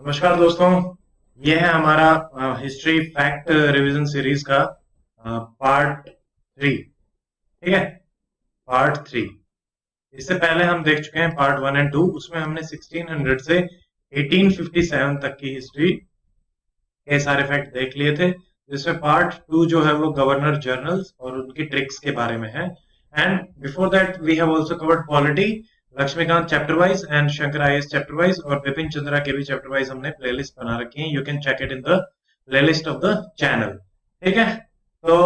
नमस्कार दोस्तों। ये है हमारा हिस्ट्री फैक्ट रिवीजन सीरीज का पार्ट 3। ठीक है, पार्ट 3। इससे पहले हम देख चुके हैं पार्ट 1 एंड 2। उसमें हमने 1600 से 1857 तक की हिस्ट्री के सारे फैक्ट देख लिए थे, जिसमें पार्ट 2 जो है वो गवर्नर जनरल्स और उनकी ट्रिक्स के बारे में है। And before that we have also covered polity, Laxmikanth chapter wise and Shankar IAS chapter wise, और बिपिन चंद्रा के भी चैप्टर वाइज हमने प्लेलिस्ट बना रखी है। You can check it in the playlist of the channel. ठीक है, तो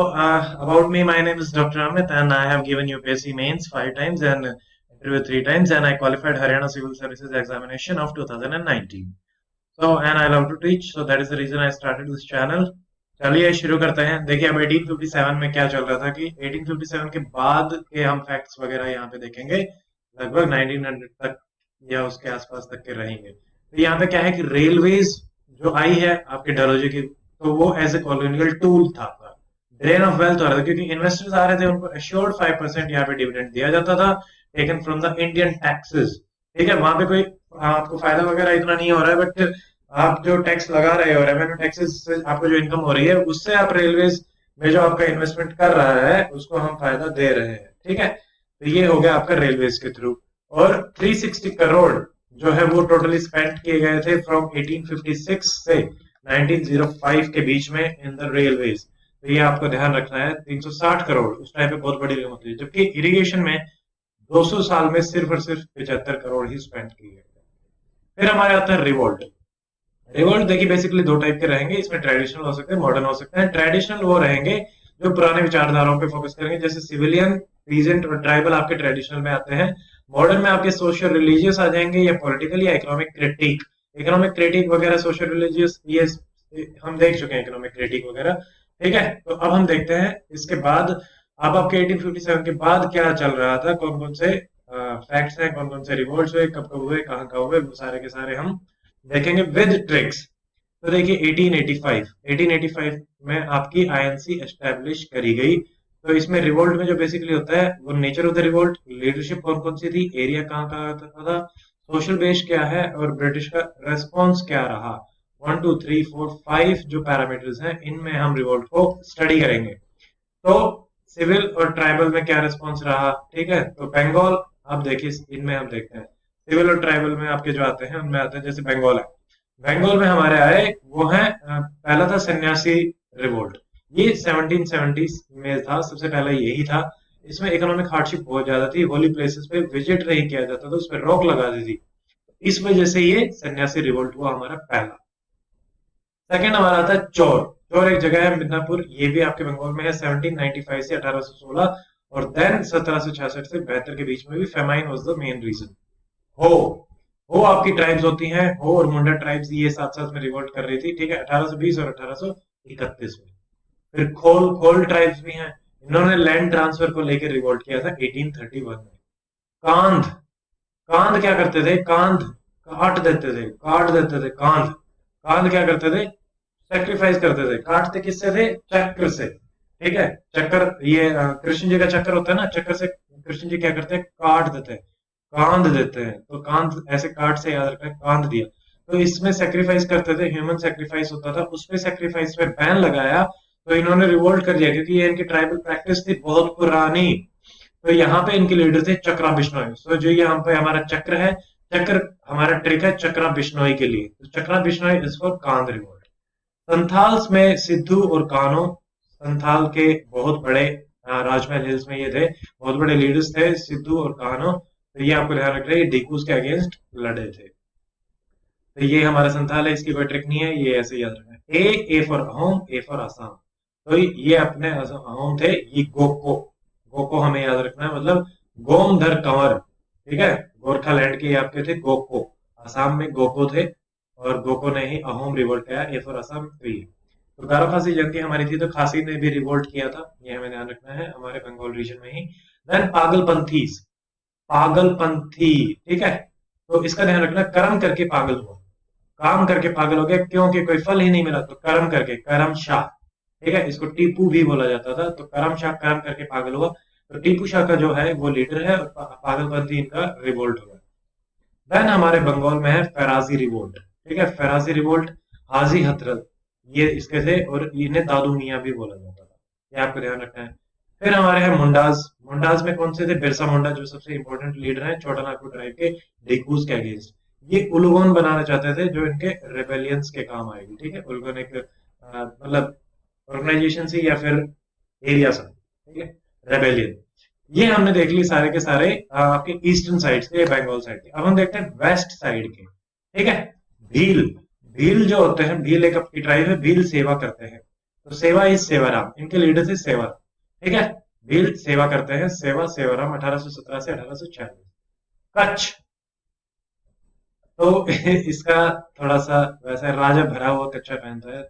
about me, my name is Dr. Amit and I have given UPSC mains 5 times and interview 3 times, and I qualified Haryana Civil Services examination of 2019. So and I love to teach, so that is the reason I started this channel. चलिए शुरू करते हैं। देखिए अब 1857 में क्या चल रहा था कि 1857 के बाद के हम फैक्ट्स वगैरह यहाँ पे देखेंगे, लगभग 1900 तक या उसके आसपास तक के रहेंगे। तो यहाँ पे क्या है कि रेलवेज जो आई है आपके डलोजी की, तो वो एज ए कॉलोनियल टूल था, ड्रेन ऑफ वेल्थ हो रहा था, क्योंकि इन्वेस्टर्स आ रहे थे, उनको एश्योर्ड 5% यहाँ पे डिविडेंड दिया जाता था, taken from the Indian taxes. ठीक है, वहां पे कोई आपको फायदा वगैरह इतना नहीं हो रहा है, बट आप जो टैक्स लगा रहे हो, रेवेन्यू टैक्सेस से आपको जो इनकम हो रही है, उससे आप रेलवेज में जो आपका इन्वेस्टमेंट कर रहा है उसको हम फायदा दे रहे हैं। ठीक है, तो ये हो गया आपका रेलवेज के थ्रू। और 360 करोड़ जो है वो टोटली स्पेंड किए गए थे फ्रॉम 1856 से 1905 के बीच में इन द रेलवेज। तो ये आपको ध्यान रखना है। 360 करोड़ उस टाइम पे बहुत बड़ी रकम होती है, जबकि इरिगेशन में 200 साल में सिर्फ और सिर्फ 75 करोड़ ही स्पेंड किए गए। फिर हमारे आता है रिवोल्ट। रिवोल्ट देखिए बेसिकली दो टाइप के रहेंगे, इसमें ट्रेडिशनल हो सकते हैं, मॉडर्न हो सकते हैं। ट्रेडिशनल वो रहेंगे जो पुराने विचारधाराओं पे फोकस करेंगे, जैसे सिविलियन, पीजेंट और ट्राइबल आपके ट्रेडिशनल में आते हैं। मॉडर्न में आपके सोशल रिलीजियस आ जाएंगे, या पॉलिटिकल या इकोनॉमिक क्रिटिक। इकोनॉमिक क्रिटिक वगैरह, सोशल रिलीजियस, ये हम देख चुके हैं इकोनॉमिक क्रिटिक वगैरह। ठीक है, तो अब हम देखते हैं इसके बाद अब आपके 1857 के बाद क्या चल रहा था, कौन कौन से फैक्ट्स हैं, कौन कौन से रिवोल्ट्स हुए, कब कब हुए, कहाँ कहाँ हुए, वो सारे के सारे हम देखेंगे विद ट्रिक्स। तो देखिए 1885 में आपकी आईएनसी एस्टेब्लिश करी गई। तो इसमें रिवोल्ट में जो बेसिकली होता है वो nature of the revolt, leadership कौन कौन सी थी, एरिया कहाँ कहाँ था, सोशल बेस क्या है, और ब्रिटिश का रेस्पॉन्स क्या रहा। 1 2 3 4 5 जो पैरामीटर्स हैं, इनमें हम रिवोल्ट को स्टडी करेंगे। तो सिविल और ट्राइबल में क्या रिस्पॉन्स रहा। ठीक है, तो बंगाल, आप देखिए इनमें हम देखते हैं सिविल और ट्राइबल में आपके जो आते हैं उनमें आते हैं, जैसे बंगाल है। बंगाल में हमारे आए वो है पहला था सन्यासी रिवोल्ट। ये 1770 में था, सबसे पहले यही था। इसमें इकोनॉमिक हार्डशिप बहुत ज्यादा थी, होली प्लेसेस पे विजिट नहीं किया जाता था, उस पर रोक लगा दी थी। इस वजह से ये सन्यासी रिवोल्ट हुआ हमारा पहला। सेकंड हमारा आता है चोर। चोर एक जगह है मिदनापुर, ये भी आपके बंगाल में है, 1795 से 1816। और देन 1766 से 72 के बीच में भी famine was the main reason. हो हो आपकी ट्राइब्स होती हैं, हो और मुंडा ट्राइब्स, ये साथ साथ में रिवोल्ट कर रही थी। ठीक है, 1820 और 1831 में। फिर खोल खोल ट्राइब्स भी हैं, इन्होंने लैंड ट्रांसफर को लेकर रिवोल्ट किया था 1831 में। कांध, कांध क्या करते थे, कांध काट देते थे, काट देते थे कांध। कांध क्या करते थे, सेक्रीफाइस करते थे। काटते किससे थे, चक्र से। ठीक है, चक्कर, ये कृष्ण जी का चक्कर होता है ना, चक्कर से कृष्ण जी क्या करते हैं, काट देते हैं, कांध देते हैं। तो कांध ऐसे काट से याद रखना है, कांध दिया। तो इसमें सेक्रीफाइस करते थे, ह्यूमन सेक्रीफाइस होता था, उसमें सेक्रीफाइस पे बैन लगाया। तो इन्होंने रिवोल्ट कर दिया, क्योंकि ये इनकी ट्राइबल प्रैक्टिस थी बहुत पुरानी। तो यहाँ पे इनके लीडर थे चक्रा बिश्नोई। तो जो यहाँ पे हमारा चक्र है, चक्र हमारा ट्रिक है चक्रा बिश्नोई के लिए। तो Chakra Bishnoi is for Kandh revolt. Santhals में सिद्धू और कानो, संथाल के बहुत बड़े राजमहल हिल्स में ये थे, बहुत बड़े लीडर्स थे सिद्धू और कानो। तो ये आपको ध्यान रखना है, ये डिकूज के अगेंस्ट लड़े थे। तो ये हमारा संथाल है, इसकी कोई ट्रिक नहीं है, ये ऐसे याद रखना है। A for Ahom, A for Assam. तो ये अपने अहोम थे, ये गोको, गोको हमें याद रखना है, मतलब गोमधर कंवर। ठीक है, गोरखालैंड के आपके थे गोको, आसाम में गोको थे, और गोको ने ही अहोम रिवोल्ट किया। A for Assam. तो गारो खासी जंग की हमारी थी, तो खासी ने भी रिवोल्ट किया था, ये हमें ध्यान रखना है, हमारे बंगाल रीजन में ही। देन पागलपंथी, पागलपंथी। ठीक है, तो इसका ध्यान रखना, कर्म करके पागल हुआ, काम करके पागल हो गया, क्योंकि कोई फल ही नहीं मिला, तो कर्म करके, करम शाह। ठीक है, इसको टीपू भी बोला जाता था। तो करम शाह कर्म करके पागल हुआ। तो टीपू शाह का जो है वो लीडर है, और पागलपंथी इनका रिवोल्ट हुआ। देन हमारे बंगाल में है फैराजी रिवोल्ट। ठीक है, फराजी रिवोल्ट, हाजी हथरत, ये इसके थे, और इन्हें दादू मियाँ भी बोला जाता था, ये आपको ध्यान रखना है। फिर हमारे हैं मुंडाज। मुंडाज में कौन से थे? बिरसा मुंडा जो सबसे इंपॉर्टेंट लीडर हैं छोटा नागपुर ट्राइब के, डिकूज के अगेंस्ट। ये उलगोन बनाना चाहते थे जो इनके रेबेलियंस के काम आएगी। ठीक है, उलगोन एक मतलब ऑर्गेनाइजेशन सी या फिर एरिया सा, ठीक है, रेबेलियन। ये हमने देख ली सारे के सारे आपके ईस्टर्न साइड के, बंगाल साइड के। अब हम देखते हैं वेस्ट साइड के। ठीक है, भील। भील जो होते हैं, भील एक आपकी ट्राइब है, भील सेवा करते हैं, तो सेवा इज सेवाराम, इनके लीडर से सेवा। ठीक है, भील सेवा करते हैं, सेवा सेवाराम 1817 से 1846। कच्छ, तो इसका थोड़ा सा वैसे राजा भरा हुआ कच्चा पहनता है,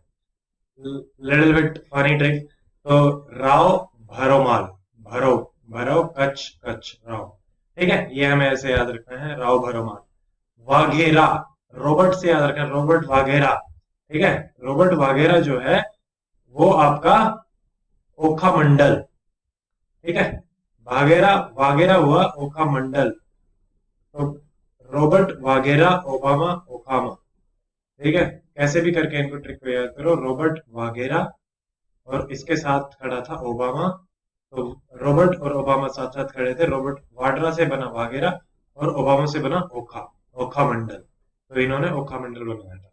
लिटिल बिट फनी ट्रिक। तो राव भरोमाल, भरो, भरो कच्छ, कच्छ राव। ठीक है, ये हमें ऐसे याद रखना है, राव भरोमाल। वाघेरा, रॉबर्ट से याद रखना, रॉबर्ट वाघेरा। ठीक है, रॉबर्ट वाघेरा जो है वो आपका ओखा मंडल। ठीक है, वाघेरा, वाघेरा हुआ ओखा मंडल। तो रॉबर्ट वाघेरा, ओबामा, ओखामा। ठीक है, कैसे भी करके इनको ट्रिक को याद करो, रॉबर्ट वाघेरा और इसके साथ खड़ा था ओबामा। तो रॉबर्ट और ओबामा साथ साथ खड़े थे, रॉबर्ट वाड्रा से बना वाघेरा और ओबामा से बना ओखा, ओखा मंडल। तो इन्होंने ओखा मंडल बनाया था।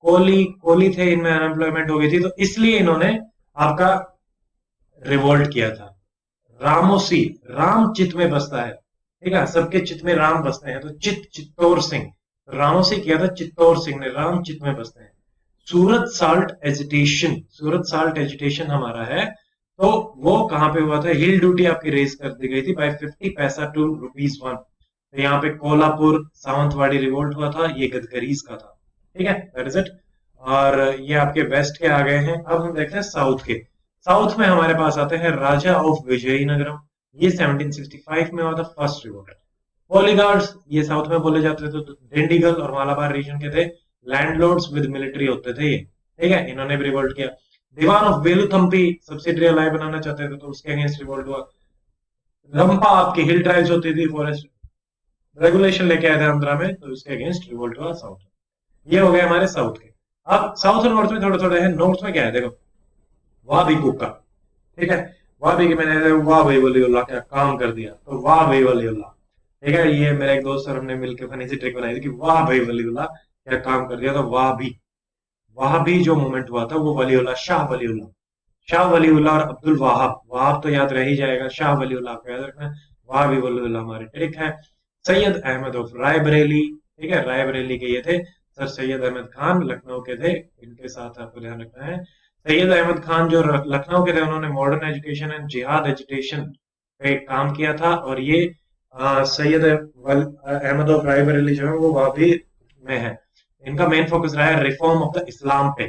कोहली, कोहली थे, इनमें अनएम्प्लॉयमेंट हो गई थी, तो इसलिए इन्होंने आपका रिवोल्ट किया था। रामोसी, राम चित में बसता है। ठीक है, सबके चित में राम बसते हैं, तो चित्तौर सिंह, रामोसी किया था चित्तौर सिंह ने, राम चित में बसते हैं। सूरत साल्ट एजिटेशन, सूरत साल्ट एजिटेशन हमारा है, तो वो कहां पे हुआ था? हिल ड्यूटी आपकी रेज कर दी गई थी बाय 50 पैसा टू ₹1। तो यहाँ पे कोल्हापुर सावंतवाड़ी रिवोल्ट हुआ था, ये गदगरीज का था। ठीक है, दैट इज इट। और ये आपके वेस्ट के आ गए हैं। अब हम देखते हैं साउथ के। साउथ में हमारे पास आते हैं राजा ऑफ विजयनगरम, ये 1765 में हुआ था, फर्स्ट रिवोल्ट। पॉलीगार्ड्स, ये साउथ में बोले जाते थे, तो डिंडीगल और मालाबार रीजन के थे, लैंडलॉर्ड्स विद मिलिट्री होते थे ये। ठीक है, इन्होंने भी रिवोल्ट किया। दीवान ऑफ वेलुथम्पी सब्सिडरी अलाई बनाना चाहते थे, तो उसके अगेंस्ट रिवोल्ट हुआ। रंपा आपकी हिल ट्राइब्स होती थी, फॉरेस्ट रेगुलेशन लेके आए थे आंध्रा में, तो उसके अगेंस्ट रिवोल्ट हुआ साउथ। ये हो गए हमारे साउथ के। अब साउथ और नॉर्थ में थोड़े थोड़े हैं। नॉर्थ में क्या है देखो, वाह भी कुका। ठीक है, वाह भी कि मैंने वाह भाई वलीउल्लाह क्या काम कर दिया, तो वाह भाई वलीउल्लाह। ठीक है, ये मेरा एक दोस्त और हमने मिलकर फनी सी ट्रिक बनाई थी कि वाह भाई वलीउल्लाह क्या काम कर दिया, तो वाह भी। वहां भी जो मूवमेंट हुआ था वो वलीउल्लाह, शाह वलीउल्लाह, शाह वलीउल्लाह और अब्दुल वहाब, वहाब तो याद रह ही जाएगा, शाह वलीउल्लाह को याद रखना है। वहां भी वलीउल्लाह हमारी ट्रिक है। सैयद अहमद ऑफ रायबरेली, ठीक है, रायबरेली के ये थे सर सैयद अहमद खान, लखनऊ के थे, इनके साथ आपको ध्यान रखना है। सैयद अहमद खान जो लखनऊ के थे, उन्होंने मॉडर्न एजुकेशन एंड जिहाद एजुकेशन पे काम किया था, और ये सैयद अहमद ऑफ रायबरेली जो है वो वाबी में है। इनका मेन फोकस रहा है रिफॉर्म ऑफ द इस्लाम पे।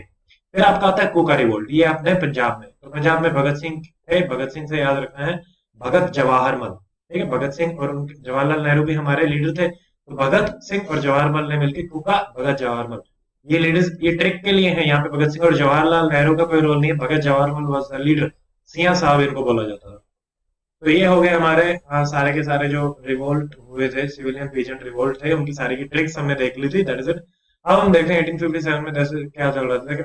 फिर आपका आता है कुका रिवोल्ट, ये आपने पंजाब में, तो पंजाब में भगत सिंह थे, भगत सिंह से याद रखना है भगत जवाहर मल। ठीक है, भगत सिंह और जवाहरलाल नेहरू भी हमारे लीडर थे, तो भगत सिंह और जवाहर मल ने मिलकर कुका, भगत जवाहर मल, ये लीडर्स, ये ट्रिक के लिए हैं। यहाँ पे भगत सिंह और जवाहरलाल नेहरू का कोई रोल नहीं है, भगत जवाहर मल वाज द लीडर, सिया साहब इनको बोला जाता था। तो ये हो गए हमारे सारे के सारे जो रिवोल्ट हुए थे, सिविलियन पीजेंट रिवोल्ट थे, उनकी सारी की ट्रिक्स हमने देख ली थी, दैट इज इट। अब हम देखते हैं 1857 में जैसे क्या चल रहा था कि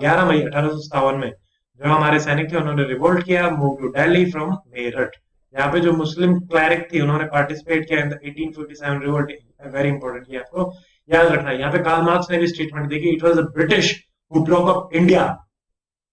11 मई 1857 में जो हमारे सैनिक थे उन्होंने रिवोल्ट किया, move to Delhi from Meerut. यहाँ पे जो मुस्लिम क्लैरिक थी उन्होंने पार्टिसिपेट किया in the 1857 revolt, very important, ये आपको याद रखना है। यहाँ पे कार्ल मार्क्स ने भी स्टेटमेंट दी कि it was the British who broke up India,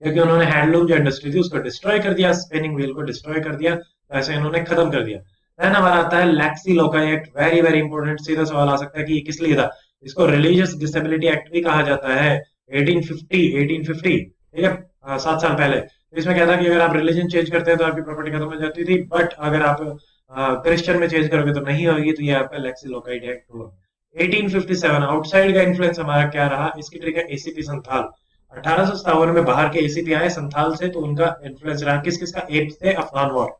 क्योंकि उन्होंने हैंडलूम जो इंडस्ट्री थी उसको डिस्ट्रॉय कर दिया, स्पिनिंग व्हील को डिस्ट्रॉय कर दिया, तो ऐसे इन्होंने खत्म कर दिया। देन हमारा आता है लैक्सी लोका एक्ट, वेरी वेरी इंपॉर्टेंट, सीधा सवाल आ सकता है कि ये किस लिए था। इसको रिलीजियस डिसेबिलिटी एक्ट भी कहा जाता है, 1850, ठीक है, 7 साल पहले। तो इसमें क्या था कि अगर आप रिलीजन चेंज करते हैं तो आपकी प्रॉपर्टी खत्म हो जाती थी, बट अगर आप क्रिश्चियन में चेंज करोगे तो नहीं होगी, तो ये आपका लैक्सी लोकाइट एक्ट हुआ। 1857 आउटसाइड का इन्फ्लुएंस हमारा क्या रहा, इसकी ट्रिक है एसीपी संथाल। 1857 में बाहर के एसीपी आए संथाल से, तो उनका इन्फ्लुएंस रहा। किस किस का? एक थे अफगान वॉर,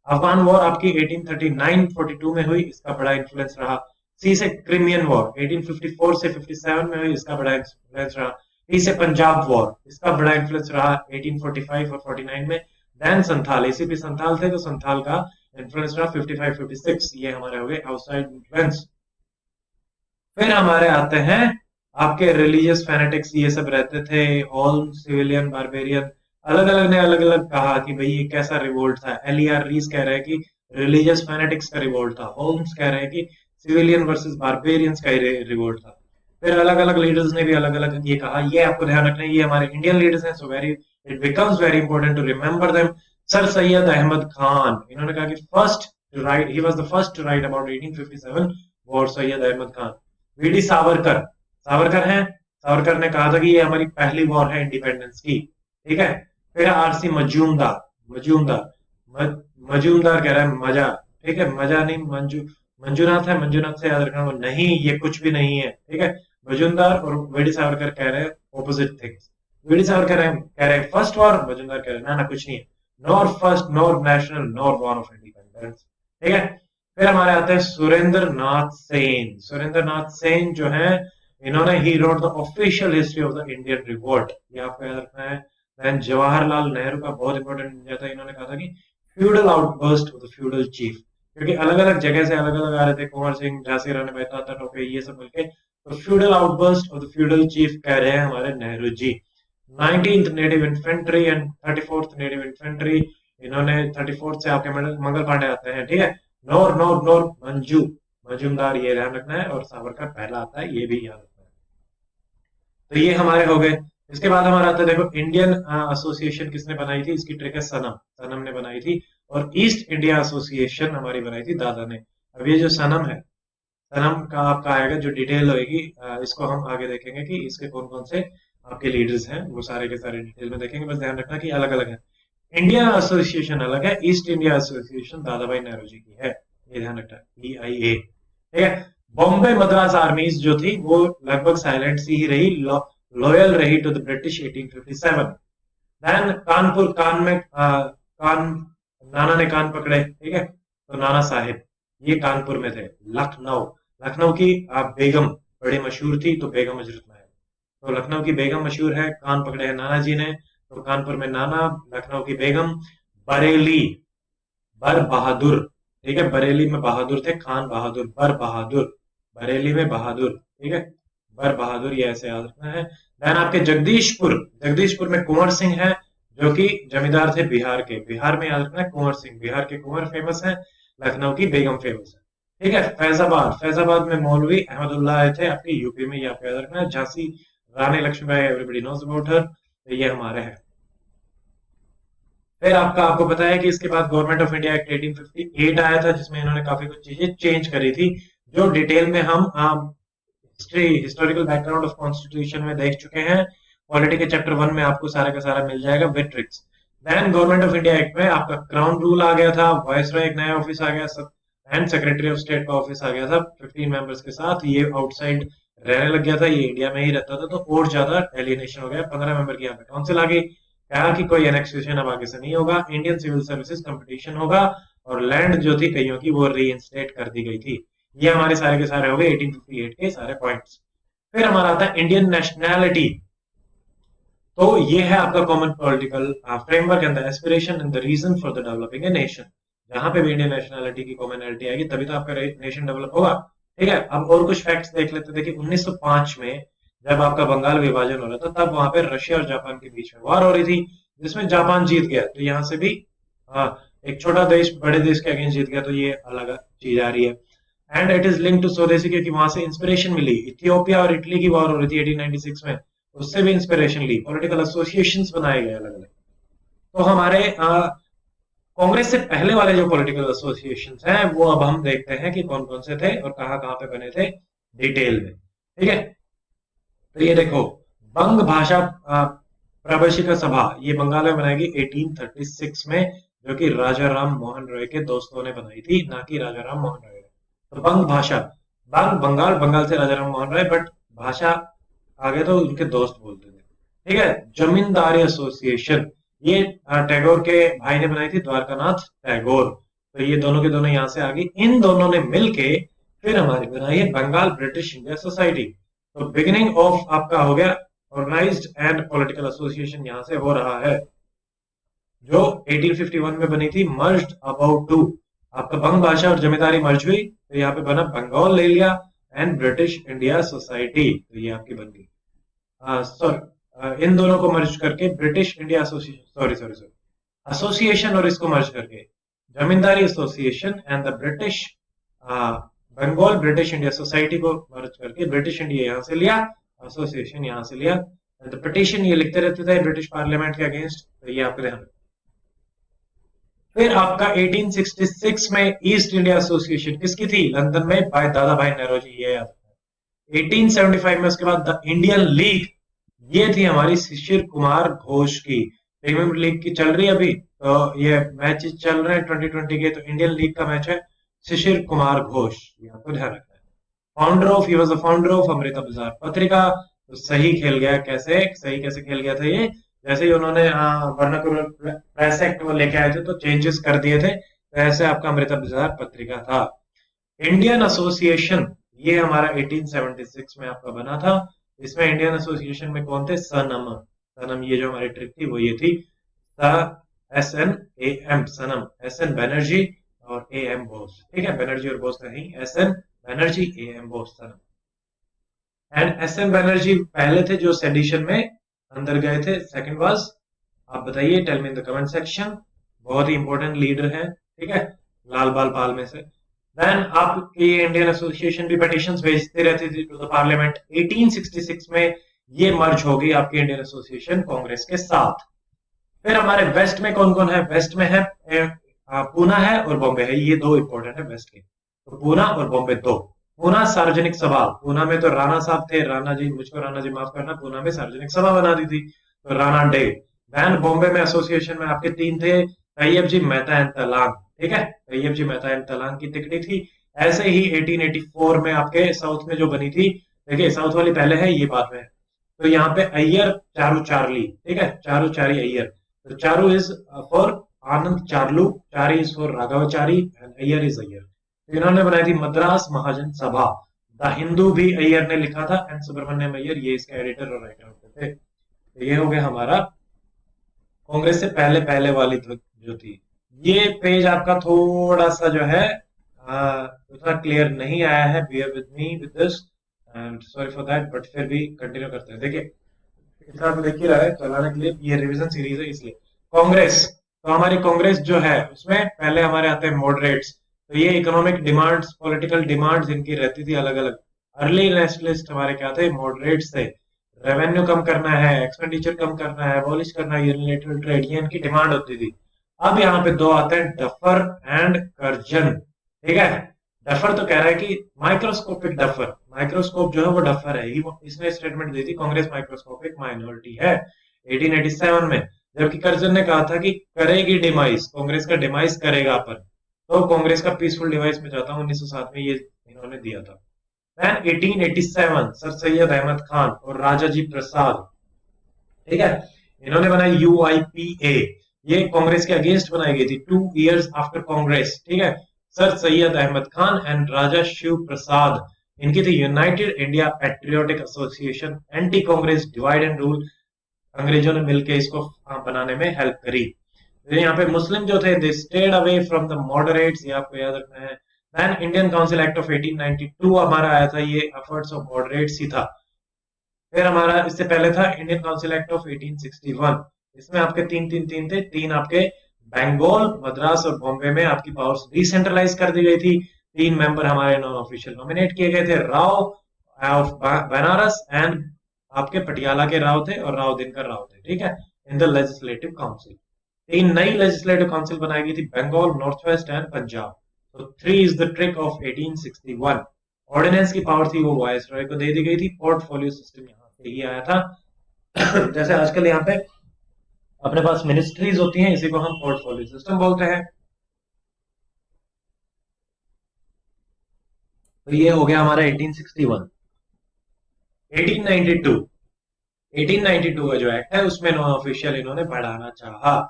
अफगान वॉर आपकी 1839-42 में हुई, इसका बड़ा इन्फ्लुएंस रहा। सी से क्रिमियन वॉर 1854 से 57 में हुई, इसका बड़ा इन्फ्लुएंस रहा। डी से पंजाब वॉर, इसका बड़ा इन्फ्लुएंस रहा 1845 और 49 में। देन संथाल, एसीपी संथाल थे, तो संथाल का इन्फ्लुएंस रहा 55-56, ये हमारे हो गए आउटसाइड इन्फ्लुएंस। फिर हमारे आते हैं आपके रिलीजियस फैनेटिक्स, ये सब रहते थे, होल्म, सिविलियन, बारबेरियन। अलग अलग ने अलग अलग कहा कि भाई ये कैसा रिवोल्ट था। एलियार रीस कह रहे हैं कि रिलीजियस फैनेटिक्स का रिवोल्ट था। होल्म्स कह रहे हैं कि सिविलियन वर्सेस बारबेरियंस का रिवोल्ट था। फिर अलग अलग लीडर्स ने भी अलग अलग ये कहा। ये आपको ध्यान रखना है, ये हमारे इंडियन लीडर्स हैं, so very it becomes very important to remember them. Sir Syed Ahmed Khan, इन्होंने कहा कि first to write, he was the first to write about 1857 और सैयद अहमद खान। वीडी सावरकर, सावरकर हैं, सावरकर ने कहा था कि ये हमारी पहली वॉर है इंडिपेंडेंस की। ठीक है। फिर आरसी मजूमदार, मजूमदार मजूमदार कह रहा है मजा। ठीक है, मजा नहीं, मंजूनाथ है, मंजूनाथ से याद रखना, वो नहीं, ये कुछ भी नहीं है। ठीक है। मजूमदार और वीडी सावरकर कह रहे हैं ऑपोजिट थिंग्स। वीडी सावरकर कह रहे हैं फर्स्ट वॉर, मजूमदार कह रहे हैं ना ना कुछ नहीं है, nor first nor national nor war of independence. ठीक है। फिर हमारे आते हैं सुरेंद्र नाथ सेन। सुरेंद्र नाथ सेन जो है, इन्होंने he wrote the official history of the Indian revolt, ये आपको याद रखना है। देन जवाहरलाल नेहरू का बहुत इंपॉर्टेंट इंडिया था, इन्होंने कहा था कि feudal outburst of the feudal chief, क्योंकि अलग अलग जगह से अलग अलग आ रहे थे, कुंवर सिंह, झांसी रानी बाई, तात्या टोपे, ये सब मिलके, तो feudal outburst of the feudal chief कह रहे हैं हमारे Nehru ji. 19th native infantry and 34th native infantry, इन्होंने 34th से आपके मंगल पांडे आते हैं। ठीक है। नोर नोर नोर मंजू, मजूमदार, ये ध्यान रखना है, और सावरकर पहला आता है, ये भी याद रखना है। तो ये हमारे हो गए। इसके बाद हमारा आता है, देखो इंडियन एसोसिएशन किसने बनाई थी, इसकी ट्रिक है सनम, सनम ने बनाई थी। और ईस्ट इंडिया एसोसिएशन हमारी बनाई थी दादा ने। अब ये जो सनम है, सनम का आपका आएगा जो डिटेल होगी, इसको हम आगे देखेंगे कि इसके कौन कौन से आपके लीडर्स हैं, वो सारे के सारे डिटेल में देखेंगे। बस ध्यान रखना कि अलग अलग है, इंडिया एसोसिएशन अलग है, ईस्ट इंडिया एसोसिएशन दादा भाई नेहरू जी की है, ये ध्यान रखना है, EIA। ठीक है। बॉम्बे मद्रास आर्मीज जो थी वो लगभग साइलेंट सी ही रही, लॉयल रही to the British 1857। Then Kanpur, कान में कान, नाना ने कान पकड़े। ठीक है। तो नाना साहिब ये कानपुर में थे। लखनऊ, लखनऊ की बेगम बड़ी मशहूर थी, तो बेगम हजरत महल, तो लखनऊ की बेगम मशहूर है, कान पकड़े हैं नाना जी ने, तो कानपुर में नाना, लखनऊ की बेगम। बरेली, बर बहादुर। ठीक है, बरेली में बहादुर थे, खान बहादुर, बर बहादुर, बरेली में बहादुर। ठीक है, बर बहादुर, ये ऐसे याद रखना है। देन आपके जगदीशपुर, जगदीशपुर में कुंवर सिंह है, जो कि जमींदार थे बिहार के, बिहार में याद रखना है कुंवर सिंह, बिहार के कुंवर फेमस है, लखनऊ की बेगम फेमस है। ठीक है। फैजाबाद, फैजाबाद में मौलवी अहमदुल्ला आए थे, आपके यूपी में, ये आपको याद रखना है। Jhansi Rani Lakshmibai, everybody knows about her, तो ये हमारे हैं। फिर आपको पता है कि इसके बाद गवर्नमेंट ऑफ इंडिया एक्ट 1858 आया था, जिसमें इन्होंने काफी कुछ चीजें चेंज करी थी, जो डिटेल में हम history, historical background of constitution में देख चुके हैं। पॉलिटी के चैप्टर 1 में आपको सारा का सारा मिल जाएगा with tricks. Then government of India act में आपका क्राउन रूल आ गया था, वायसरॉय एक नया ऑफिस आ गया, एंड सेक्रेटरी ऑफ स्टेट का ऑफिस आ गया था 15 मेंबर्स के साथ। ये आउटसाइड रहने लग गया था, ये इंडिया में ही रहता था, तो और ज्यादा एलियनेशन हो गया। 15 मेंबर की यहाँ पे काउंसिल आ गई, कहा कि कोई एनेक्सेशन अब आगे से नहीं होगा, इंडियन सिविल सर्विसेज कंपटीशन होगा, और लैंड जो थी कईयों की वो रीइंस्टेट कर दी गई थी। ये हमारे सारे के सारे हो गए 1858 के सारे पॉइंट्स। फिर हमारा आता है इंडियन नेशनैलिटी। तो ये है आपका common political framework and the aspiration and the reason for the developing a nation. जहां पे भी इंडियन नेशनैलिटी की कॉमनैलिटी आएगी तभी तो आपका नेशन डेवलप होगा। ठीक है। अब और कुछ फैक्ट्स देख लेते। देखिए 1905 में जब आपका बंगाल विभाजन हो रहा था, तब वहां पे रशिया और जापान के बीच में वॉर हो रही थी, जिसमें जापान जीत गया, तो यहाँ से भी एक छोटा देश बड़े देश के अगेंस्ट जीत गया, तो ये अलग चीज आ रही है। And it is link to Swadeshi, क्योंकि वहां से इंस्पिरेशन मिली। इथियोपिया और इटली की वॉर हो रही थी 1896 में, उससे भी इंस्पिरेशन ली, पॉलिटिकल एसोसिएशंस बनाए गए अलग अलग। तो हमारे कांग्रेस से पहले वाले जो पॉलिटिकल एसोसिएशंस हैं, वो अब हम देखते हैं कि कौन कौन से थे और कहाँ कहाँ पे बने थे डिटेल में। ठीक है। तो ये देखो, बंग भाषा प्रभाषिका सभा, ये बंगाल में बनाई गई 1836 में, जो कि राजा राम मोहन रॉय के दोस्तों ने बनाई थी, ना कि राजा राम मोहन रॉय ने। तो बंग भाषा, बंगाल, बंगाल से राजा राम मोहन रॉय, बट भाषा आगे तो उनके दोस्त बोलते थे। ठीक है। जमींदारी एसोसिएशन, ये टैगोर के भाई ने बनाई थी, द्वारकानाथ टैगोर। तो ये दोनों के दोनों यहां से आ गई, इन दोनों ने मिलके फिर हमारी बनाई है बंगाल ब्रिटिश इंडिया सोसाइटी। तो बिगिनिंग ऑफ आपका हो गया ऑर्गेनाइज्ड एंड पॉलिटिकल एसोसिएशन, यहां से हो रहा है, जो 1851 में बनी थी, मर्ज्ड अबाउट टू। आपका बंग भाषा और जमींदारी मर्ज हुई, तो यहाँ पे बना बंगाल ले लिया, एंड ब्रिटिश इंडिया सोसाइटी, तो ये आपकी बन गई। सॉरी, इन दोनों को मर्ज करके British India Association, sorry sorry sorry, Association और इसको मर्ज करके Zamindari Association and the British Bengal British India Society को मर्ज करके ब्रिटिश इंडिया यहां से लिया, एसोसिएशन यहां से लिया। द पिटीशन ये लिखते रहते थे ब्रिटिश पार्लियामेंट के अगेंस्ट, तो ये आपके ध्यान। फिर आपका 1866 में ईस्ट इंडिया एसोसिएशन किसकी थी? लंदन में, बाय दादा भाई नौरोजी, ये याद रखना। 1875 में उसके बाद द इंडियन लीग, ये थी हमारी शिशिर कुमार घोष की। प्रीमियर लीग की चल रही है अभी, तो ये मैच चल रहे हैं 2020 के, तो इंडियन लीग का मैच है शिशिर कुमार घोष, ये आपको ध्यान रखना है। Founder of, he was the founder of Amrita बाजार पत्रिका। तो सही खेल गया, कैसे सही कैसे खेल गया था ये? जैसे ही उन्होंने वर्नाकुलर प्रेस एक्ट वो लेके आए थे तो चेंजेस कर दिए थे, तो ऐसे आपका अमृता बाजार पत्रिका था। इंडियन एसोसिएशन ये हमारा 1876 में आपका बना था। इसमें इंडियन एसोसिएशन में कौन थे? सनम, सनम ये जो हमारी ट्रिक थी वो ये थी, SNAM सनम, SN बनर्जी और AM बोस, ठीक है, बनर्जी और बोस नहीं, SN Banerjee, AM Bose Sanam. And SN Banerjee पहले थे जो सेडिशन में अंदर गए थे। सेकंड वाज, आप बताइए, tell me in the comment section, बहुत ही इंपॉर्टेंट लीडर है, ठीक है, लाल बाल पाल में से। देन आपकी इंडियन एसोसिएशन भी पिटीशंस भेजते रहती थी टू द पार्लियामेंट। 1866 में ये मर्ज हो गई आपकी इंडियन एसोसिएशन कांग्रेस के साथ। फिर हमारे वेस्ट में कौन कौन है? वेस्ट में है पूना है और बॉम्बे है, ये दो इंपॉर्टेंट है वेस्ट के, तो पूना और बॉम्बे दो। पूना सार्वजनिक सभा, पूना में तो राणा साहब थे, राणा जी, मुझको राणा जी माफ करना, पूना में सार्वजनिक सभा बना दी थी, तो राणा डे। देन बॉम्बे में एसोसिएशन में आपके तीन थे, तैयब जी मेहता एंड तलांग, ठीक है, तैयब जी मेहता एंड तलांग की तिकड़ी थी। ऐसे ही 1884 में आपके साउथ में जो बनी थी, देखिए साउथ वाली पहले है, ये बाद में है, तो यहाँ पे अय्यर चारू चारली, ठीक है, चारू चारी अय्यर, तो Charu is for Anand Charlu, Chari is for Raghavachari and Iyer is Iyer. तो इन्होंने बनाई थी मद्रास महाजन सभा। द हिंदू भी अय्यर ने लिखा था एंड सुब्रमण्यम अय्यर ये इसके एडिटर और राइटर होते थे। तो ये हो गया हमारा कांग्रेस से पहले पहले वाली जो थी। ये पेज आपका थोड़ा सा जो है उतना क्लियर नहीं आया है, bear with me with this and sorry for that, but फिर भी कंटिन्यू करते हैं। देखिए इतना तो देख ही रहा है चलाने के लिए, ये रिवीजन सीरीज है इसलिए। कांग्रेस, तो हमारी कांग्रेस जो है उसमें पहले हमारे आते हैं मॉडरेट्स, तो ये इकोनॉमिक डिमांड्स, पॉलिटिकल डिमांड्स इनकी रहती थी अलग अलग। अर्ली नेशनलिस्ट हमारे क्या थे? मॉडरेट्स थे। रेवेन्यू कम करना है, एक्सपेंडिचर कम करना है, अबॉलिश करना है यूनिलैटरल ट्रेड, ये इनकी डिमांड होती थी। अब यहाँ पे दो आते हैं, डफर एंड कर्जन, ठीक है। डफर तो कह रहा है कि माइक्रोस्कोपिक डफर, माइक्रोस्कोप जो है वो डफर है, इसने स्टेटमेंट दी थी कांग्रेस माइक्रोस्कोपिक माइनॉरिटी है 1887 में। जबकि कर्जन ने कहा था कि करेगी डिमाइस, कांग्रेस का डिमाइस करेगा अपन, तो कांग्रेस का पीसफुल डिवाइस में जाता हूँ 1907 में ये इन्होंने दिया था। देन 1887 सर सैयद अहमद खान और राजा जी प्रसाद, ठीक है, इन्होंने बनाई UIPA, ये कांग्रेस के अगेंस्ट बनाई गई थी 2 इयर्स आफ्टर कांग्रेस, ठीक है। सर सैयद अहमद खान एंड राजा शिव प्रसाद, इनकी थी United India patriotic association, anti Congress divide and rule, अंग्रेजों ने मिलकर इसको बनाने में हेल्प करी। तो यहाँ पे मुस्लिम जो थे they stayed away from the moderates, ये आपको याद रखना है। Then Indian council act of 1892 हमारा आया था, ये एफर्ट्स ऑफ मॉडरेट्स ही था। फिर हमारा इससे पहले था इंडियन काउंसिल एक्ट ऑफ 1861, इसमें आपके तीन तीन तीन थे, तीन आपके बंगाल, मद्रास और बॉम्बे में आपकी पावर्स डिसेंट्रलाइज कर दी गई थी। 3 मेंबर हमारे नॉन ऑफिशियल नॉमिनेट किए गए थे, राव ऑफ बनारस एंड आपके पटियाला के राव थे और राव दिनकर राव थे, ठीक है, इन द लेजिस्लेटिव काउंसिल। 3 नई लेजिस्लेटिव काउंसिल बनाई गई थी, Bengal, north west and Punjab. तो 3 is the trick of 1861। Ordinance की पावर थी वो वायसरॉय को दे दी गई थी, पोर्टफोलियो सिस्टम यहाँ से ही आया था। जैसे आजकल यहाँ पे अपने पास मिनिस्ट्रीज होती हैं, इसी को हम पोर्टफोलियो सिस्टम बोलते हैं। तो ये हो गया हमारा 1861। 1892, 1892 का जो एक्ट है उसमें नॉन ऑफिशियल इन्होंने बढ़ाना चाहा,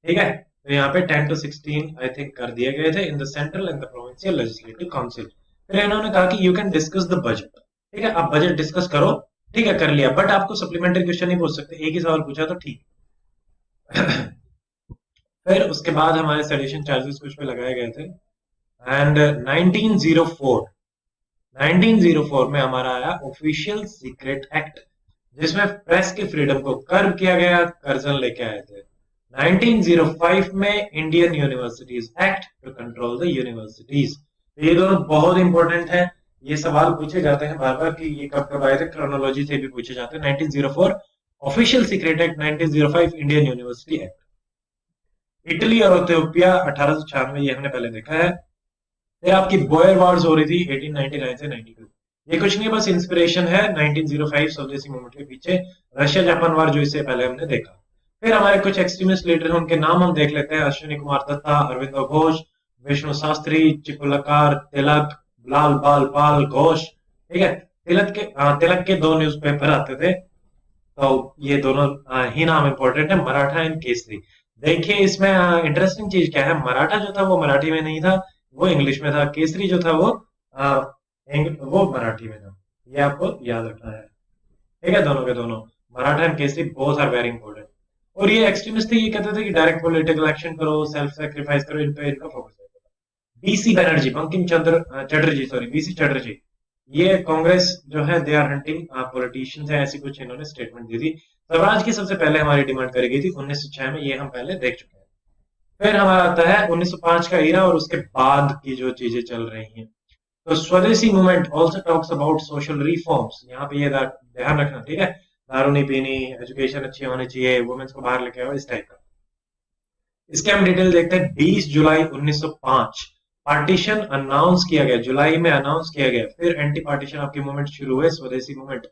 ठीक है, तो यहाँ पे 10 to 16 आई थिंक कर दिए गए थे in the central and the provincial legislative council. फिर इन्होंने कहा कि you can discuss the budget, ठीक है, आप बजट डिस्कस करो, ठीक है, कर लिया, बट आपको सप्लीमेंट्री क्वेश्चन नहीं पूछ सकते, एक ही सवाल पूछा तो ठीक। फिर उसके बाद हमारे सेडिशन चार्जेस कुछ पे लगाए गए थे एंड 1904 1904 में हमारा आया ऑफिशियल सीक्रेट एक्ट, जिसमें प्रेस की फ्रीडम को कर्व किया गया, कर्जन लेके आए थे। 1905 में Indian universities act to control the universities. ये दोनों बहुत इंपॉर्टेंट है, ये सवाल पूछे जाते हैं बार बार कि ये कब कब आए थे, क्रोनोलॉजी से भी पूछे जाते हैं। 1904 official secret act, 1905 Indian university act. Italy और इथियोपिया 1896, ये हमने पहले देखा है। फिर आपकी बोयर वॉर्स हो रही थी 1899 से 92। ये कुछ नहीं, बस इंस्पिरेशन है 1905 स्वदेशी मूवमेंट के पीछे। रशिया जापान वार जो इससे पहले हमने देखा। फिर हमारे कुछ एक्सट्रीमिस्ट लीडर हैं, उनके नाम हम देख लेते हैं। अश्विनी कुमार दत्ता, अरविंदो घोष, विष्णु शास्त्री, चिपलकार, तिलक, लाल बाल पाल घोष। ठीक है, तिलक के दो न्यूज़पेपर आते थे, तो ये दोनों ही नाम इंपॉर्टेंट है, मराठा एंड केसरी। देखिए इसमें इंटरेस्टिंग चीज क्या है, मराठा जो था वो मराठी में नहीं था, वो इंग्लिश में था। केसरी जो था वो मराठी में था। ये आपको याद रखना है। ठीक है, दोनों के दोनों Maratha and Kesari both are very important. और ये एक्सट्रीमिस्ट थे, ये कहते थे कि डायरेक्ट पॉलिटिकल एक्शन करो, सेल्फ सेक्रीफाइस करो, इन पे इनका फोकस है। B C Banerjee, Bankim Chandra Chatterjee, sorry B C Chatterjee, ये कांग्रेस जो है दे आर हंटिंग पॉलिटिशियंस है, ऐसी कुछ इन्होंने स्टेटमेंट दी थी। स्वराज की सबसे पहले हमारी डिमांड करी गई थी 1906 में, ये हम पहले देख चुके हैं। फिर हमारा आता है 1905 का ईरा और उसके बाद की जो चीजें चल रही हैं। तो स्वदेशी movement also talks about social reforms, यहाँ पे ये ध्यान रखना, ठीक है। दारू नहीं पीनी, एजुकेशन अच्छी होनी चाहिए, वुमेन्स को बाहर लेके आओ, इस टाइप का। इसके हम डिटेल देखते हैं। 20 जुलाई 1905 पार्टीशन अनाउंस किया गया, जुलाई में अनाउंस किया गया। फिर एंटी पार्टीशन आपकी मूवमेंट शुरू हुए, स्वदेशी मूवमेंट।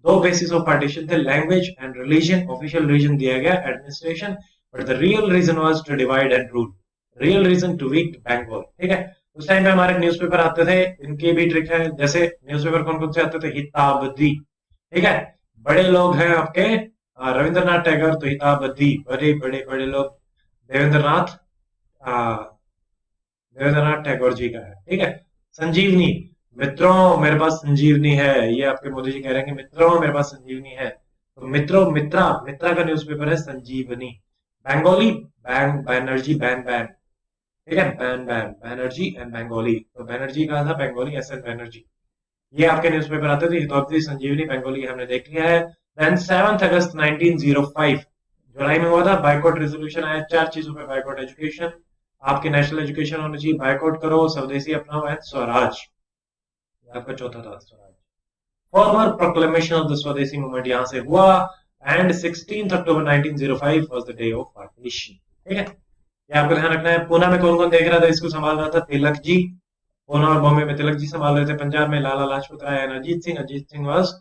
दो बेसिस ऑफ पार्टीशन थे, language and religion. Official reason दिया गया administration, but the real reason was to divide and rule. Real reason to weak Bengal, ठीक है। उस टाइम पे हमारे न्यूज़पेपर आते थे, इनकी भी ट्रिक है। जैसे न्यूज़पेपर कौन कौन से आते थे, हिताबदी, ठीक है। बड़े लोग हैं आपके रविंद्रनाथ टैगोर, तो हिताबदी, बड़े बड़े बड़े लोग देवेंद्रनाथ देवेंद्रनाथ टैगोर जी का है, ठीक है। संजीवनी, मित्रों मेरे पास संजीवनी है, ये आपके मोदी जी कह रहे हैं कि मित्रों मेरे पास संजीवनी है। तो मित्रों, मित्रा मित्रा का न्यूज़पेपर है संजीवनी। बंगाली, बैंग बैनर्जी, बैन बैन, ठीक है, बैन बैन, बैनर्जी एंड बंगाली। तो बैनर्जी कहा था, बंगाली एस एन बैनर्जी। ये आपके न्यूज़पेपर आते थे, हितौती, संजीवनी, बंगाली हमने देख लिया है। देन 7 अगस्त 1905 जुलाई में हुआ था, बाइकॉट रेजोल्यूशन आया। चार चीजों पे बाइकॉट, एजुकेशन, आपकी नेशनल एजुकेशन होनी चाहिए, बाइकआउट करो, स्वदेशी अपनाओ एंड स्वराज, आपका चौथा था Swaraj. Formal proclamation of the स्वदेशी मूवमेंट यहां से हुआ। And 16 October 1905 was the day of partition, ठीक है। ये आपको ध्यान रखना है। पूना में कौन कौन देख रहा था, इसको संभाल रहा था तिलक जी। पूना और बॉम्बे में तिलक जी संभाल रहे थे। पंजाब में लाला लाजपत राय एंड अजीत सिंह। अजीत सिंह वाज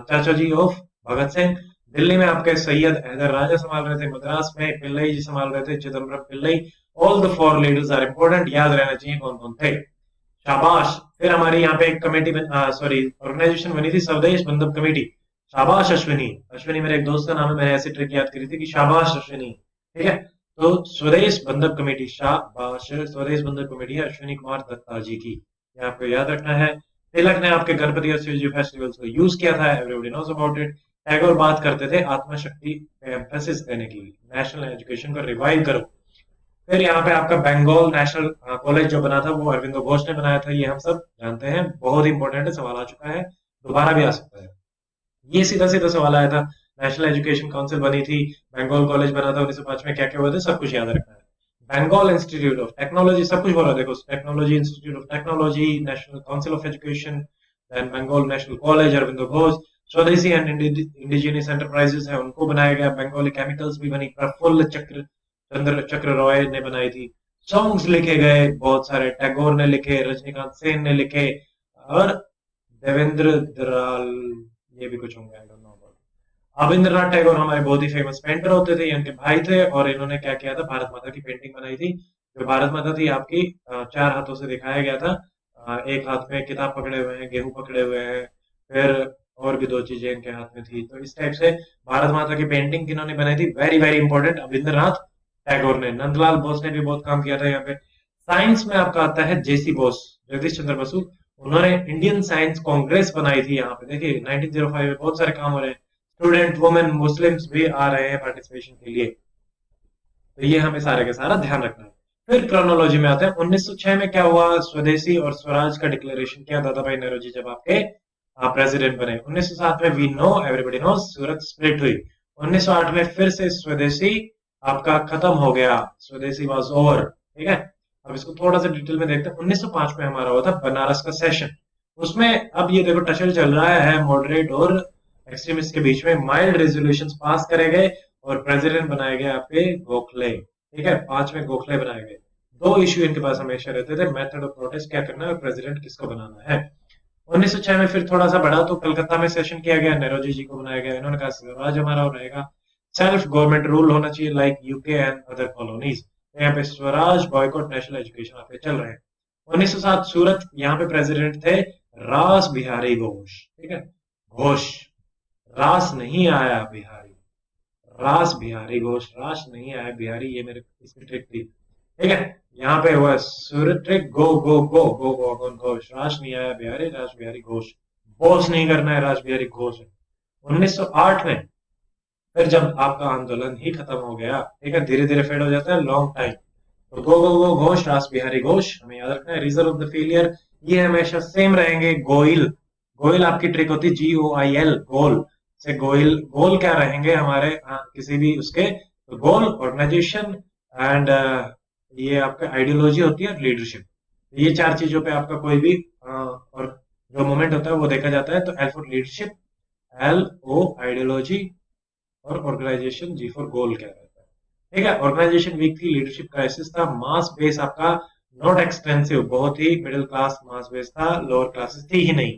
चाचा जी ऑफ भगत सिंह। दिल्ली में आपके सैयद हैदर राजा संभाल रहे थे। मद्रास में पिल्लई जी संभाल रहे थे, Chidambaram Pillai. All the four leaders are important, याद रहना चाहिए कौन कौन थे। शाबाश। फिर हमारी यहाँ पे एक कमेटी सॉरी ऑर्गेनाइजेशन बनी थी, स्वदेश बंधप कमेटी। शाबाश अश्विनी, अश्विनी मेरे एक दोस्त का नाम है, मैंने ऐसी ट्रिक याद करी थी कि शाबाश अश्विनी, ठीक है। तो स्वदेश बंधप कमेटी, शाबाश, स्वदेश बंधप कमेटी है अश्विनी कुमार दत्ता जी की, ये आपको याद रखना है। तिलक ने आपके गणपति और शिवजी फेस्टिवल्स को यूज किया था, everybody knows about it. Tagore बात करते थे आत्मा शक्ति पे एम्फेसिस देने की, नेशनल एजुकेशन को रिवाइव करो। फिर यहाँ पे आपका बंगाल नेशनल कॉलेज जो बना था वो अरविंदो घोष ने बनाया था, ये हम सब जानते हैं, बहुत इंपॉर्टेंट है, सवाल आ चुका है, दोबारा भी आ सकता है। ये सीधा सीधा सवाल आया था। नेशनल एजुकेशन काउंसिल बनी थी, बंगाल कॉलेज बना था 1905 में, क्या क्या हुआ था सब कुछ याद रखना है। बंगाल इंस्टीट्यूट ऑफ टेक्नोलॉजी, सब कुछ बोला, देखो technology, institute of technology, national council of education, then Bengal national college, Aurobindo Ghosh. Swadeshi and indigenous enterprises है, उनको बनाया गया। बंगाली केमिकल्स भी बनी, प्रफुल्ल चक्र चंद्र चक्र रॉय ने बनाई थी। सॉन्ग्स लिखे गए बहुत सारे, टैगोर ने लिखे, रजनीकांत सेन ने लिखे, और देवेंद्र दराल, ये भी कुछ होंगे, I don't know about. Rabindranath Tagore हमारे बहुत ही फेमस पेंटर होते थे, इनके भाई थे, और इन्होंने क्या किया था, भारत माता की पेंटिंग बनाई थी। जो भारत माता थी आपकी, चार हाथों से दिखाया गया था। एक हाथ में किताब पकड़े हुए हैं, गेहूं पकड़े हुए हैं, फिर और भी दो चीजें इनके हाथ में थी। तो इस टाइप से भारत माता की पेंटिंग किन्होंने बनाई थी, very very important, Rabindranath Tagore ने। नंदलाल बोस ने भी बहुत काम किया था यहाँ पे। साइंस में आपका आता है जेसी बोस, जगदीश चंद्र बसु। उन्होंने इंडियन साइंस कांग्रेस बनाई थी। यहाँ पे देखिए 1905 में बहुत सारे काम हो रहे हैं, स्टूडेंट, वुमेन, मुस्लिम्स भी आ रहे हैं पार्टिसिपेशन के लिए। तो ये हमें सारे का सारा ध्यान रखना है। फिर क्रोनोलॉजी में आते हैं 1906 में क्या हुआ, स्वदेशी और स्वराज का डिक्लेरेशन किया दादा भाई नौरोजी जब आपके प्रेसिडेंट बने। 1907 में we know everybody know Surat split हुई। 1908 में फिर से स्वदेशी आपका खत्म हो गया, स्वदेशी वाज ओवर। ठीक है, अब इसको थोड़ा सा डिटेल में देखते हैं। 1905 में हमारा हुआ था बनारस का सेशन। उसमें अब ये देखो टचल चल रहा है मॉडरेट और एक्सट्रीमिस्ट के बीच में। माइल्ड रेजोल्यूशंस पास करे गए और प्रेसिडेंट बनाए गए आपके गोखले। ठीक है, 5 में गोखले बनाए गए। दो इश्यू इनके पास हमेशा रहते थे, मेथड ऑफ प्रोटेस्ट क्या करना है और प्रेसिडेंट किसको बनाना है। 1906 में फिर थोड़ा सा बढ़ा तो कलकत्ता में सेशन किया गया, नेरोजी जी को बनाया गया। इन्होंने कहा स्वराज हमारा रहेगा, सेल्फ गवर्नमेंट रूल होना चाहिए like UK and other colonies. यहाँ पे स्वराज, बॉयकॉट, नेशनल एजुकेशन आपके चल रहे हैं। 1907 सूरत, यहाँ पे प्रेसिडेंट थे रास बिहारी घोष। ठीक है, घोष, रास नहीं आया बिहारी, रास बिहारी घोष, रास नहीं आया बिहारी, ये मेरे इसकी ट्रिक थी। ठीक है, यहाँ पे हुआ सूरत ट्रिक, गो गो गो गो गो गो घोष, रास नहीं आया बिहारी, रास बिहारी घोष, बोस नहीं करना है, रास बिहारी घोष है। 1908 में फिर जब आपका आंदोलन ही खत्म हो गया, ठीक है, धीरे धीरे फेड हो जाता है, लॉन्ग टाइम, तो गो गो गो घोष, रास बिहारी घोष हमें याद रखना है। रीजन ऑफ द फेलियर ये हमेशा सेम रहेंगे, गोइल। गोइल आपकी ट्रिक होती है GOIL, गोल से गोइल। गोल क्या रहेंगे हमारे किसी भी उसके, तो गोल, ऑर्गेनाइजेशन एंड ये आपका आइडियोलॉजी होती है, लीडरशिप। ये 4 चीजों पे आपका कोई भी और जो मोमेंट होता है वो देखा जाता है। तो L for leadership, LO ideology और ऑर्गेनाइजेशन, G फॉर गोल क्या रहता है। ठीक है, ऑर्गेनाइजेशन वीक थी, लीडरशिप क्राइसिस था, मास बेस आपका नॉट एक्सटेंसिव, बहुत ही मिडिल क्लास मास बेस था, लोअर क्लासेस थी ही नहीं।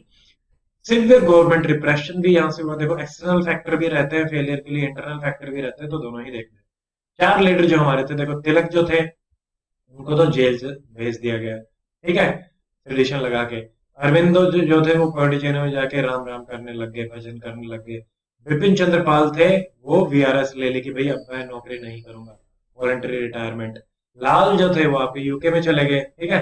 सिवियर गवर्नमेंट रिप्रेशन भी यहाँ से हुआ। देखो एक्सटर्नल फैक्टर भी रहते हैं फेलियर के लिए, इंटरनल फैक्टर भी रहते हैं, तो दोनों ही देखने। 4 लीडर जो हमारे थे, देखो तिलक जो थे उनको तो जेल से भेज दिया गया, ठीक है, सेडिशन लगा के। अरविंदो जो थे वो पौंडीचेरी में जाके राम राम करने लग गए, भजन करने लग गए। विपिन चंद्र पाल थे, वो VRS ले ली कि भाई अब मैं नौकरी नहीं करूंगा, वॉलंटरी रिटायरमेंट। लाल जो थे वो आपके यूके में चले गए। ठीक है,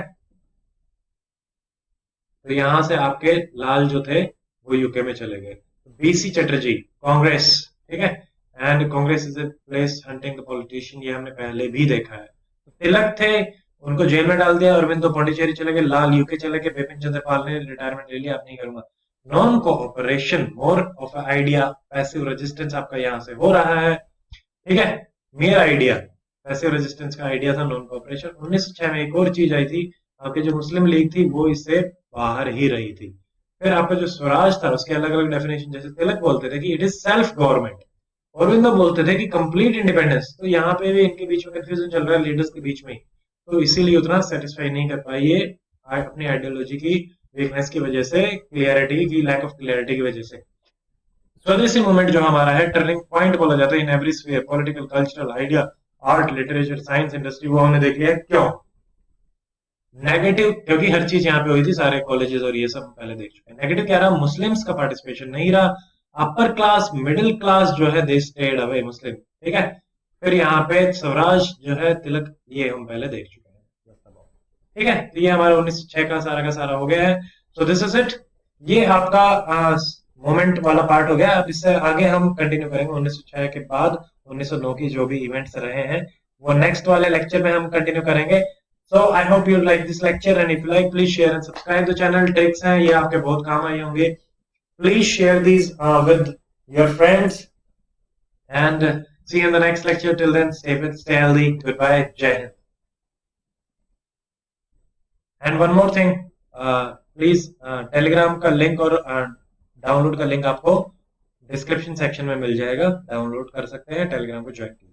तो यहां से आपके लाल जो थे वो यूके में चले गए। BC चटर्जी, कांग्रेस, ठीक है, and Congress is a place hunting the politician, ये हमने पहले भी देखा है। तो तिलक थे, उनको जेल में डाल दिया, अरविंद तो पौंडीचेरी चले गए, लाल यूके चले गए, बिपिन चंद्र पाल ने रिटायरमेंट ले लिया, अब नहीं करूंगा। Non cooperation, more of idea, passive resistance आपका यहां से हो रहा है। ठीक है, मेयर आइडिया, पैसिव रेजिस्टेंस का आइडिया था, नॉन कोऑपरेशन। 1906 में एक और चीज आई थी, आपकी जो मुस्लिम लीग थी वो इससे बाहर ही रही थी। फिर आपका जो स्वराज था उसके अलग अलग डेफिनेशन, जैसे तिलक बोलते थे कि it is self government, Aurobindo बोलते थे कि कंप्लीट इंडिपेंडेंस। तो यहाँ पे भी इनके बीच में कंफ्यूजन चल रहा है लीडर्स के बीच में, तो इसीलिए उतना सेटिस्फाई नहीं कर पाई ये अपनी आइडियोलॉजी की वीकनेस की वजह से, क्लियरिटी की, लैक ऑफ क्लियरिटी की वजह से। स्वदेशी मूवमेंट जो हमारा है, टर्निंग पॉइंट बोला जाता है in every sphere, political, cultural, idea, art, literature, science, industry, वो हमने देख लिया। क्यों नेगेटिव? क्योंकि हर चीज यहाँ पे हुई थी, सारे कॉलेजेस और ये सब पहले देख चुके हैं। नेगेटिव क्या रहा, मुस्लिम्स का पार्टिसिपेशन नहीं रहा, अपर क्लास, मिडिल क्लास जो है दे स्टेड अवे मुस्लिम। ठीक है, फिर यहाँ पे स्वराज जो है, तिलक, ये हम पहले देख चुके हैं। ठीक है, तो ये हमारा 1906 का सारा हो गया है। सो दिस इज इट, ये आपका मोमेंट वाला पार्ट हो गया। अब इससे आगे हम कंटिन्यू करेंगे 1906 के बाद 1909 की जो भी इवेंट्स रहे हैं वो नेक्स्ट वाले लेक्चर में हम कंटिन्यू करेंगे। So I hope you like this lecture, and if you like, please share and subscribe the channel. Tricks हैं ये आपके बहुत काम आए होंगे. Please share these with your friends, and see you in the next lecture. Till then, stay fit, stay healthy. Goodbye, Jai Hind. And one more thing, please Telegram का link और download का लिंक आपको description section में मिल जाएगा, download कर सकते हैं, Telegram को ज्वाइन कीजिए।